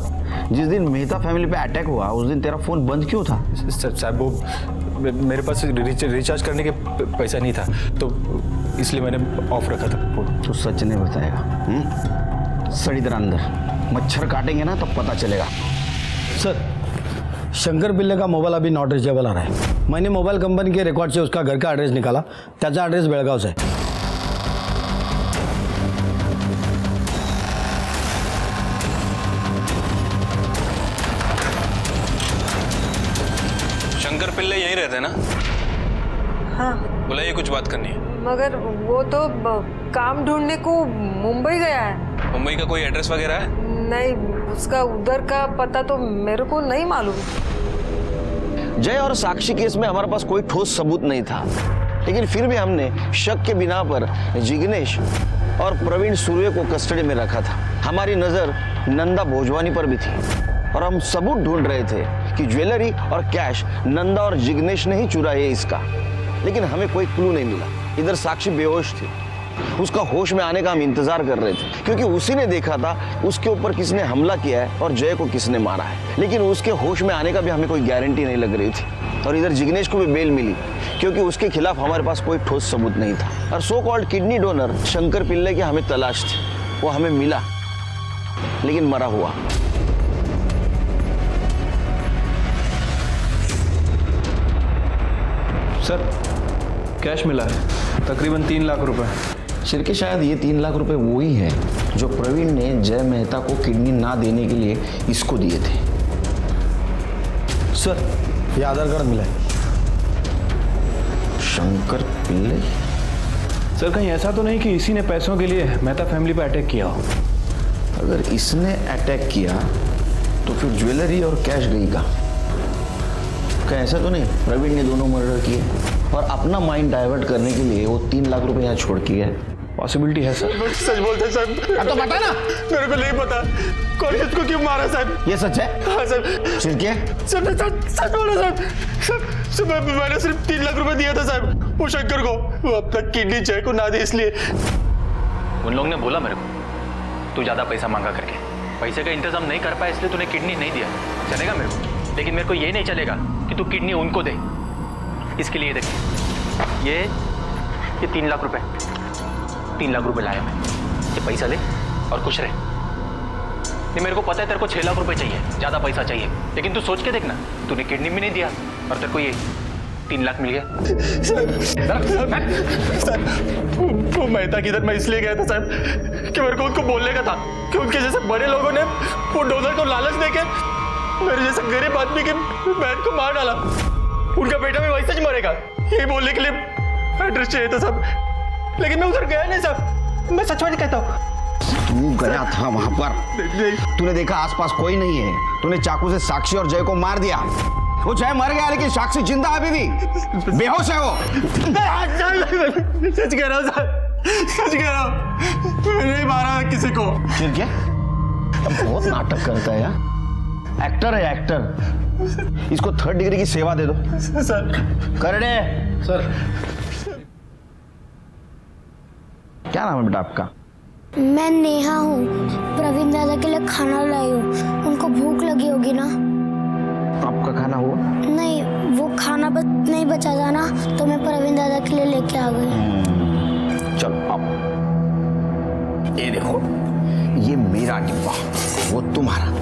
जिस दिन मेहता फैमिली पे अटैक हुआ उस दिन तेरा फोन बंद क्यों था? साहब वो मेरे पास रिचार्ज करने के पैसा नहीं था, तो इसलिए मैंने ऑफ रखा था फोन। तो सच नहीं बताएगा? सड़ी तरह अंदर मच्छर काटेंगे ना तब पता चलेगा। सर, शंकर पिल्ले का मोबाईल अभी नॉट रिचेबल आ रहा है। मैंने मोबाइल कंपनी के रिकॉर्ड से उसका घर का एड्रेस निकाला, त्याचा एड्रेस बेळगाव से है। शंकर पिल्ले यहीं रहते हैं ना? हाँ। बुलाइए, कुछ बात करनी है। मगर वो तो काम ढूंढने को मुंबई गया है। मुंबई का कोई एड्रेस वगैरह है? नहीं, उसका उधर का पता तो मेरे को नहीं मालूम। जय और साक्षी केस में हमारे पास कोई ठोस सबूत नहीं था, लेकिन फिर भी हमने शक के बिना पर जिग्नेश और प्रवीण सूर्य को कस्टडी में रखा था। हमारी नजर नंदा भोजवानी पर भी थी और हम सबूत ढूंढ रहे थे कि ज्वेलरी और कैश नंदा और जिग्नेश ने ही चुराए इसका, लेकिन हमें कोई क्लू नहीं मिला। इधर साक्षी बेहोश थी, उसका होश में आने का हम इंतजार कर रहे थे, क्योंकि उसी ने देखा था उसके ऊपर किसने हमला किया है और जय को किसने मारा है, लेकिन उसके होश में आने का भी हमें कोई गारंटी नहीं लग रही थी। और इधर जिग्नेश को भी बेल मिली, क्योंकि उसके खिलाफ हमारे पास कोई ठोस सबूत नहीं था। और so called kidney donor Shankar Pillai की हमें तलाश थी, वो हमें मिला, लेकिन मरा हुआ। सर कैश मिला है, तकरीबन 3 लाख रुपए। शिरके शायद ये 3 लाख रुपए वो ही है जो प्रवीण ने जय मेहता को किडनी ना देने के लिए इसको दिए थे। सर ये आधार कार्ड मिला है। शंकर पिल्ले? सर कहीं ऐसा तो नहीं कि इसी ने पैसों के लिए मेहता फैमिली पर अटैक किया हो? अगर इसने अटैक किया तो फिर ज्वेलरी और कैश गई का? क्या ऐसा तो नहीं प्रवीण ने दोनों मर्डर किए और अपना माइंड डाइवर्ट करने के लिए वो 3 लाख रुपए यहाँ छोड़ के गए? पॉसिबिलिटी है सर। सच बोलते साहब। अब तो बता ना। मेरे को नहीं पता कौन किसको क्यों मारा साहब। ये सच है? हाँ सर। शिरके? सच बोला साहब। मैंने सिर्फ 3 लाख रुपए दिया था साहब वो शंकर को, वो अब तक किडनी जय को ना दे इसलिए। उन लोगों ने बोला मेरे को तू ज्यादा पैसा मांगा करके, पैसे का इंतजाम नहीं कर पाया इसलिए तूने किडनी नहीं दिया। चलेगा मेरे को, लेकिन मेरे को ये नहीं चलेगा कि तू किडनी उनको दे। इसके लिए देख ये 3 लाख रुपए, 3 लाख रुपए लाया मैं, ये पैसा ले और खुश रहे। नहीं मेरे को पता है तेरे को 6 लाख रुपए चाहिए, ज्यादा पैसा चाहिए, लेकिन तू सोच के देखना, तूने किडनी भी नहीं दिया और तेरे को ये 3 लाख मिल गया। सर वो मेहता किधर मैं इसलिए गया था साहब कि मेरे को उनको बोलने का था कि उनके जैसे बड़े लोगों ने वो डोनर को लालच देके मेरे जैसे गरीब आदमी के बहन को मार डाला। उनका बेटा भी वैसे ही मरेगा, यही बोलने के लिए एड्रेस चाहिए था साहब, लेकिन मैं उधर गया नहीं साहब, मैं सच में कहता हूँ। तू गया था वहां पर, तूने देखा आसपास कोई नहीं है, तूने चाकू से साक्षी और जय को मार दिया। वो जय मर गया लेकिन साक्षी जिंदा है, अभी भी बेहोश है वो। सच कह रहा हूँ साहब, सच कह रहा हूँ, मैंने नहीं मारा किसी को। फिर क्या? अब बहुत नाटक करता है यार, एक्टर है एक्टर। इसको 3rd डिग्री की सेवा दे दो सर। कर दे सर। क्या नाम है बेटा आपका? मैं नेहा हूँ, प्रवीण दादा के लिए खाना लाई हूँ, उनको भूख लगी होगी ना। आपका खाना हुआ? नहीं, वो खाना बस नहीं बचा था ना, तो मैं प्रवीण दादा के लिए लेके आ गई। चलो आप ये देखो, ये मेरा डिब्बा, वो तुम्हारा।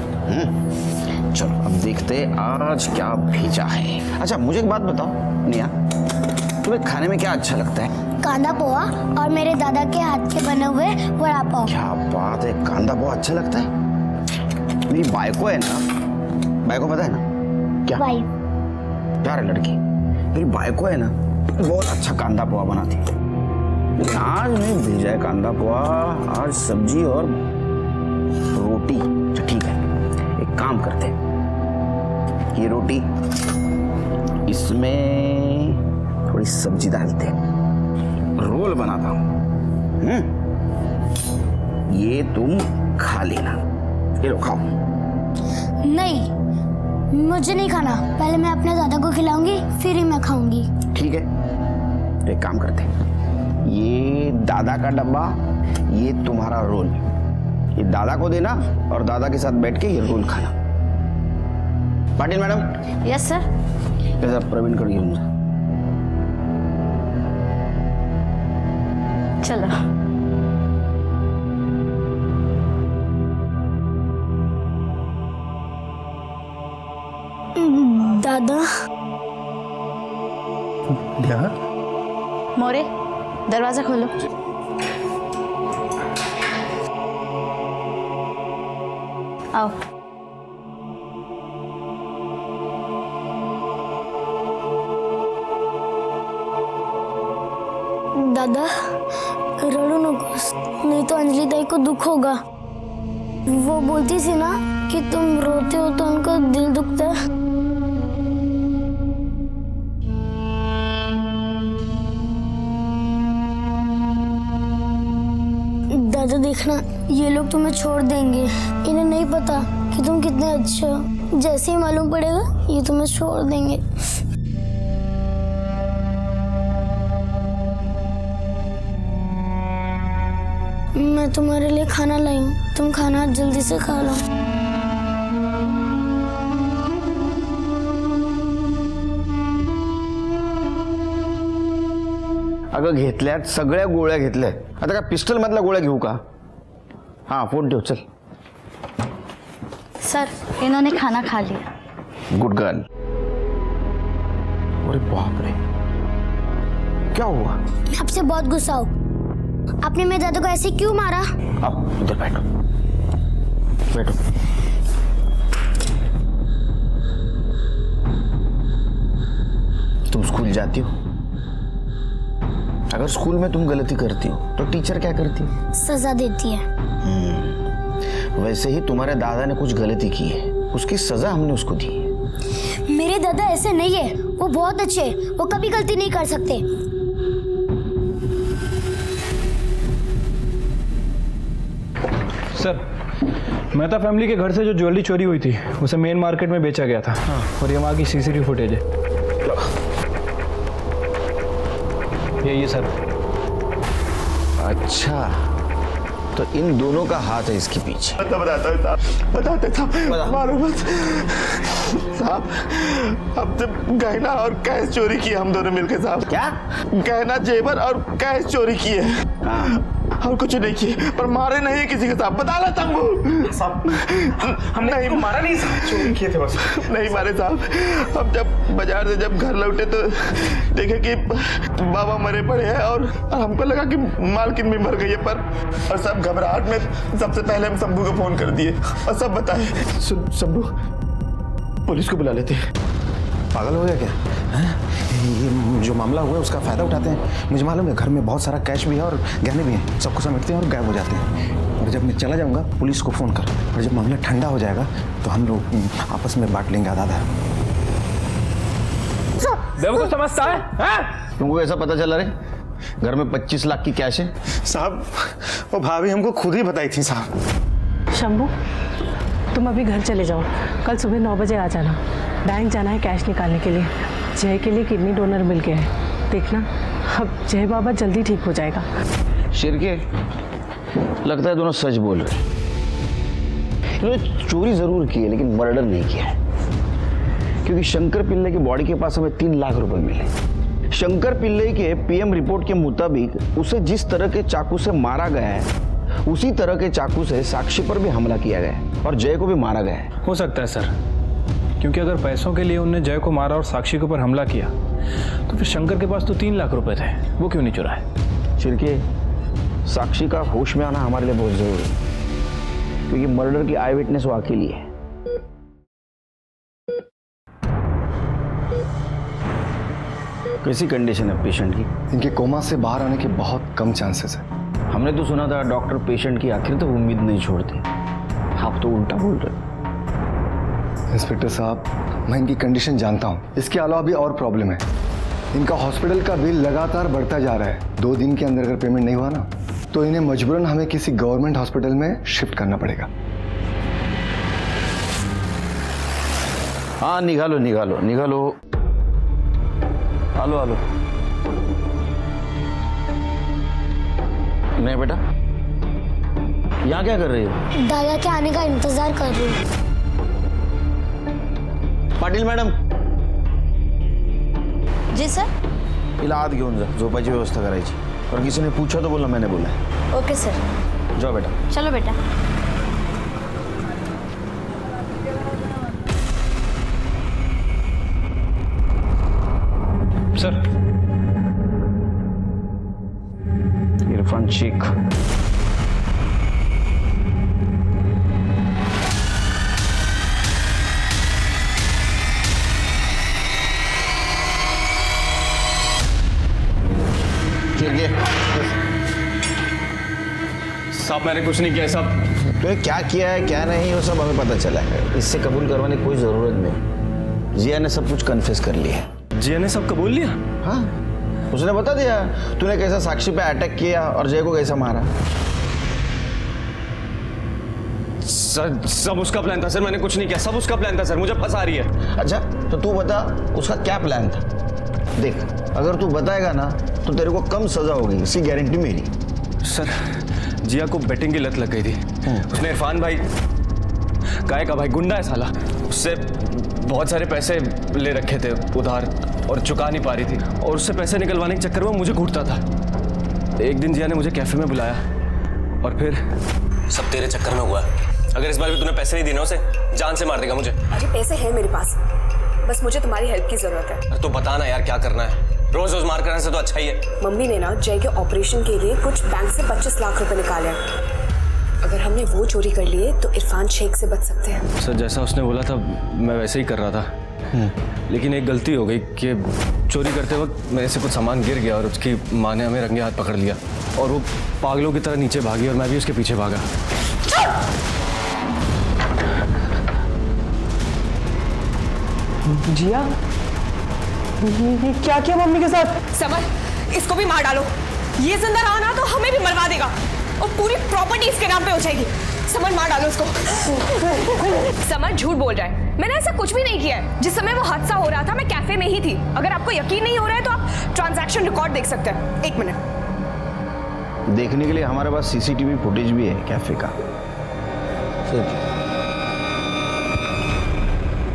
चलो अब देखते हैं आज क्या भेजा है। अच्छा मुझे एक बात बताओ नेहा, तुम्हें खाने में क्या अच्छा लगता है? कांदा पोहा और मेरे दादा के हाथ के बने हुए वड़ा पाव। क्या बात है, कांदा पोहा अच्छा लगता है? मेरी बायको है ना, बायको पता है ना क्या? प्यार है लड़की, मेरी बायको है ना, बहुत अच्छा कांदा पोहा बनाती है। लेकिन आज नहीं भेजा है कांदा पोहा, आज सब्जी और रोटी। अच्छा ठीक है, एक काम करते हैं, ये रोटी इसमें थोड़ी सब्जी डालते हैं, रोल बनाता हूं। ये तुम खा लेना, ये लो खाओ। नहीं, मुझे नहीं खाना, पहले मैं अपने दादा को खिलाऊंगी फिर ही मैं खाऊंगी। ठीक है, एक काम करते हैं, ये दादा का डब्बा, ये तुम्हारा रोल, ये दादा को देना और दादा के साथ बैठ के ये रोल खाना। पाटिल मैडम। Yes sir. कैसा प्रवीण कर घेऊन जा। चलो। दादा। मोरे, दरवाजा खोलो। आओ। दादा दादा रो नकोस, नहीं तो अंजलि ताई को दुख होगा। वो बोलती थी ना कि तुम रोते हो तो उनका दिल दुखता है। दादा देखना, ये लोग तुम्हें छोड़ देंगे। इन्हें नहीं पता कि तुम कितने अच्छे हो। जैसे ही मालूम पड़ेगा ये तुम्हें छोड़ देंगे। मैं तुम्हारे लिए खाना लाई हूँ, तुम खाना जल्दी से खा लो। अगं घेतल्यात, सगळ्या गोळ्या घेतल्यात, आता काय पिस्टल मधल्या गोळ्या घेऊ का? हाँ फोन ठेव चल। सर इन्होंने खाना खा लिया। Good girl. अरे बाप रे, क्या हुआ? मैं आपसे बहुत गुस्सा हूँ। आपने मेरे दादा को ऐसे क्यों मारा? आप इधर बैठो, बैठो। तुम स्कूल जाती हो? अगर स्कूल में तुम गलती करती हो तो टीचर क्या करती है? सजा देती है। वैसे ही तुम्हारे दादा ने कुछ गलती की है, उसकी सजा हमने उसको दी है। मेरे दादा ऐसे नहीं है, वो बहुत अच्छे हैं, वो कभी गलती नहीं कर सकते। सर, मेहता फैमिली के घर से जो ज्वेलरी चोरी हुई थी उसे मेन मार्केट में बेचा गया था। और ये वहाँ की सीसीटीवी फुटेज है। ये सर। अच्छा, तो इन दोनों का हाथ है इसके पीछे। बताता हूँ साहब, बताते साहब, मालूम साहब, अब जब गहना और कैश चोरी किए हम दोनों मिलकर साहब। क्या? गहना जेवर और कैश चोरी किए। और कुछ नहीं किए, पर मारे नहीं किसी के साथ। बता ला तंबू साहब, हमने नहीं मारा नहीं साहब, चोरी किए थे बस। नहीं मारे साहब। अब जब बाजार से जब घर लौटे तो देखे कि बाबा मरे पड़े हैं और हमको लगा कि मालकिन भी मर गई है। पर और सब घबराहट में सबसे पहले हम शंभू को फोन कर दिए और सब बताए। शंभू, पुलिस को बुला लेते। पागल हो गया क्या? ये जो मामला हुआ है उसका फायदा उठाते हैं। मुझे मालूम है घर में बहुत सारा कैश भी है और गहने भी हैं, सबको समेटते हैं और गायब हो जाते हैं। और जब मैं चला जाऊंगा पुलिस को फोन कर, और जब मामला ठंडा हो जाएगा तो हम लोग आपस में बांट लेंगे आधा। को समझता है? तुमको कैसा पता चला रे? घर में 25 लाख की कैश है साहब। वो भाभी हमको खुद ही बताई थी साहब। शंभू, तुम अभी घर चले जाओ, कल सुबह 9 बजे आ जाना। बैंक जाना है कैश निकालने के लिए। जय के लिए किडनी डोनर मिल गया है, देखना अब जय बाबा जल्दी ठीक हो जाएगा। शिरके, लगता है दोनों सच बोल रहे। इन्होंने चोरी जरूर की है लेकिन मर्डर नहीं किया है, क्योंकि शंकर पिल्ले की बॉडी के पास हमें 3 लाख रुपए मिले। शंकर पिल्ले के पीएम रिपोर्ट के मुताबिक उसे जिस तरह के चाकू से मारा गया है उसी तरह के चाकू से साक्षी पर भी हमला किया गया है और जय को भी मारा गया है। हो सकता है सर, क्योंकि अगर पैसों के लिए उनने जय को मारा और साक्षी के ऊपर हमला किया तो फिर शंकर के पास तो 3 लाख रुपए थे, वो क्यों नहीं चुराए? चिरके, साक्षी का होश में आना हमारे लिए बहुत जरूरी है, क्योंकि मर्डर की आई विटनेस वो अकेली है। कैसी कंडीशन है पेशेंट की? इनके कोमा से बाहर आने के बहुत कम चांसेस है। हमने तो सुना था डॉक्टर पेशेंट की आखिर तक उम्मीद नहीं छोड़ते, आप तो उल्टा बोल रहे। इंस्पेक्टर साहब, मैं इनकी कंडीशन जानता हूँ। इसके अलावा भी और प्रॉब्लम है। इनका हॉस्पिटल का बिल लगातार बढ़ता जा रहा है। 2 दिन के अंदर अगर पेमेंट नहीं हुआ ना तो इन्हें मजबूरन हमें किसी गवर्नमेंट हॉस्पिटल में शिफ्ट करना पड़ेगा। हाँ निकालो निकालो निकालो। आलो आलो। नहीं बेटा, यहाँ क्या कर रही हो? दादा के आने का इंतजार कर रही हूँ। पाटील मॅडम, जी सर। हिला आत घेऊन जा, झोपायची व्यवस्था करायची। और किसी ने पूछा तो बोलना मैंने बोला है। Okay sir. जाओ बेटा। चलो बेटा। सर, इरफान शेख। ठीक है। साहब मैंने कुछ नहीं किया साहब। तूने क्या किया है क्या नहीं वो सब हमें पता चला है। इससे कबूल करवाने की कोई जरूरत नहीं। जिया ने सब कुछ कन्फेस कर लिया है। जिया ने सब कबूल लिया? हाँ, उसने बता दिया तूने कैसा साक्षी पे अटैक किया और जय को कैसा मारा। सर सब उसका प्लान था सर, मैंने कुछ नहीं किया, सब उसका प्लान था सर, मुझे फंसा रही है। अच्छा तो तू बता उसका क्या प्लान था। देख अगर तू बताएगा ना तो तेरे को कम सजा होगी, इसकी गारंटी मेरी। सर जिया को बेटिंग की लत लग गई थी। उसने इरफान भाई काय का भाई गुंडा है साला, उससे बहुत सारे पैसे ले रखे थे उधार और चुका नहीं पा रही थी, और उससे पैसे निकलवाने के चक्कर में मुझे घूरता था। एक दिन जिया ने मुझे कैफे में बुलाया और फिर सब तेरे चक्कर में हुआ। अगर इस बार भी तूने पैसे नहीं देना उसे जान से मार देगा मुझे। अरे पैसे हैं मेरे पास, बस मुझे तुम्हारी हेल्प की जरूरत है। अरे तो बता ना यार क्या करना है, रोज रोज मार करने से तो अच्छा ही है। मम्मी ने ना जय के ऑपरेशन के लिए कुछ बैंक से 25 लाख रुपए निकाले हैं। अगर हमने वो चोरी कर लिए तो इरफान शेख से बच सकते हैं। सर जैसा उसने बोला था मैं वैसे ही कर रहा था, लेकिन एक गलती हो गई कि चोरी करते वक्त मेरे से कुछ सामान गिर गया और उसकी माँ ने हमें रंगे हाथ पकड़ लिया और वो पागलों की तरह नीचे भागी और मैं भी उसके पीछे भागा। जिया ये क्या किया मम्मी के साथ? समर, इसको भी मार डालो। ये जिंदा रहा ना तो हमें भी मरवा देगा और पूरी प्रॉपर्टी इसके नाम पे हो जाएगी। समर मार डालो इसको। समर झूठ बोल रहा है, मैंने ऐसा कुछ भी नहीं किया है। जिस समय वो हादसा हो रहा था मैं कैफे में ही थी। अगर आपको यकीन नहीं हो रहा है तो आप ट्रांजैक्शन रिकॉर्ड देख सकते हैं। 1 मिनट। देखने के लिए हमारे पास सीसीटीवी फुटेज भी है कैफे का।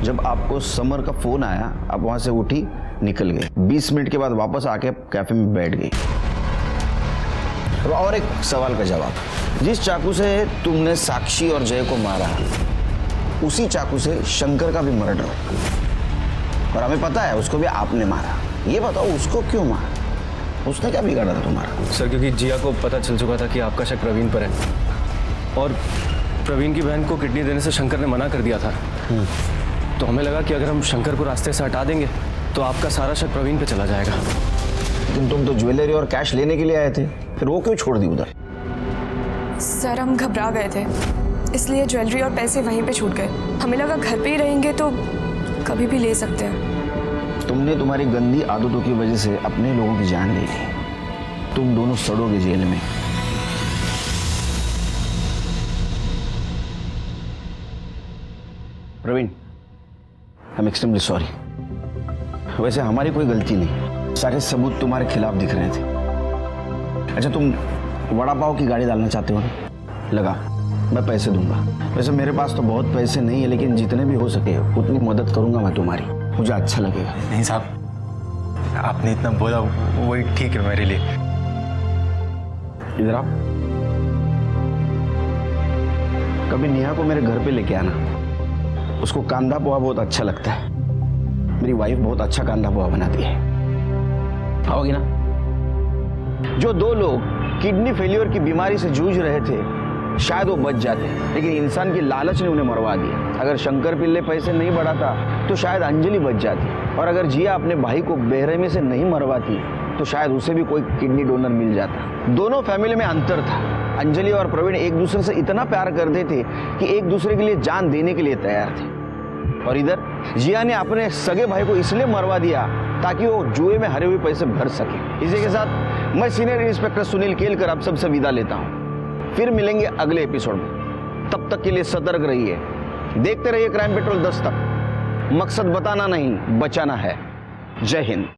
जब आपको समर का फोन आया आप वहां से उठी निकल गए, 20 मिनट के बाद वापस आके कैफे में बैठ गई। और एक सवाल का जवाब, जिस चाकू से तुमने साक्षी और जय को मारा उसी चाकू से शंकर का भी मर्डर और हमें पता है उसको भी आपने मारा। ये बताओ उसको क्यों मारा, उसने क्या बिगाड़ा था तुम्हारा? सर क्योंकि जिया को पता चल चुका था कि आपका शक प्रवीण पर है और प्रवीण की बहन को किडनी देने से शंकर ने मना कर दिया था। तो हमें लगा कि अगर हम शंकर को रास्ते से हटा देंगे तो आपका सारा शक प्रवीण पे चला जाएगा। लेकिन तुम तो ज्वेलरी और कैश लेने के लिए आए थे, फिर वो क्यों छोड़ दी उधर? सर हम घबरा गए थे इसलिए ज्वेलरी और पैसे वहीं पे छूट गए। हमें लगा घर पे ही रहेंगे तो कभी भी ले सकते हैं। तुमने तुम्हारी गंदी आदतों की वजह से अपने लोगों की जान ले ली। तुम दोनों सड़ोगे जेल में। Praveen I am extremely sorry. वैसे हमारी कोई गलती नहीं, सारे सबूत तुम्हारे खिलाफ दिख रहे थे। अच्छा तुम वड़ा पाव की गाड़ी डालना चाहते हो ना, लगा मैं पैसे दूंगा। वैसे मेरे पास तो बहुत पैसे नहीं है लेकिन जितने भी हो सके उतनी मदद करूंगा मैं तुम्हारी, मुझे अच्छा लगेगा। नहीं साहब आपने इतना बोला वही ठीक है मेरे लिए। इधर आओ, कभी नेहा को मेरे घर पे लेके आना, उसको कांदा पोहा बहुत अच्छा लगता है। मेरी वाइफ बहुत अच्छा कांदा पोहा बनाती है, आओगी ना? जो 2 लोग किडनी फेलियर की बीमारी से जूझ रहे थे शायद वो बच जाते, लेकिन इंसान की लालच ने उन्हें मरवा दिया। अगर शंकर पिल्ले पैसे नहीं बढ़ाता तो शायद अंजलि बच जाती, और अगर जिया अपने भाई को बेरहमी से नहीं मरवाती तो शायद उसे भी कोई किडनी डोनर मिल जाता। दोनों फैमिली में अंतर था। अंजलि और प्रवीण एक दूसरे से इतना प्यार करते थे कि एक दूसरे के लिए जान देने के लिए तैयार थे, और इधर जिया ने अपने सगे भाई को इसलिए मरवा दिया ताकि वो जुए में हरे हुए पैसे भर सके। इसी के साथ मैं सीनियर इंस्पेक्टर सुनील केलकर आप सबसे विदा लेता हूं। फिर मिलेंगे अगले एपिसोड में, तब तक के लिए सतर्क रहिए, देखते रहिए क्राइम पेट्रोल 10 तक। मकसद बताना नहीं बचाना है। जय हिंद।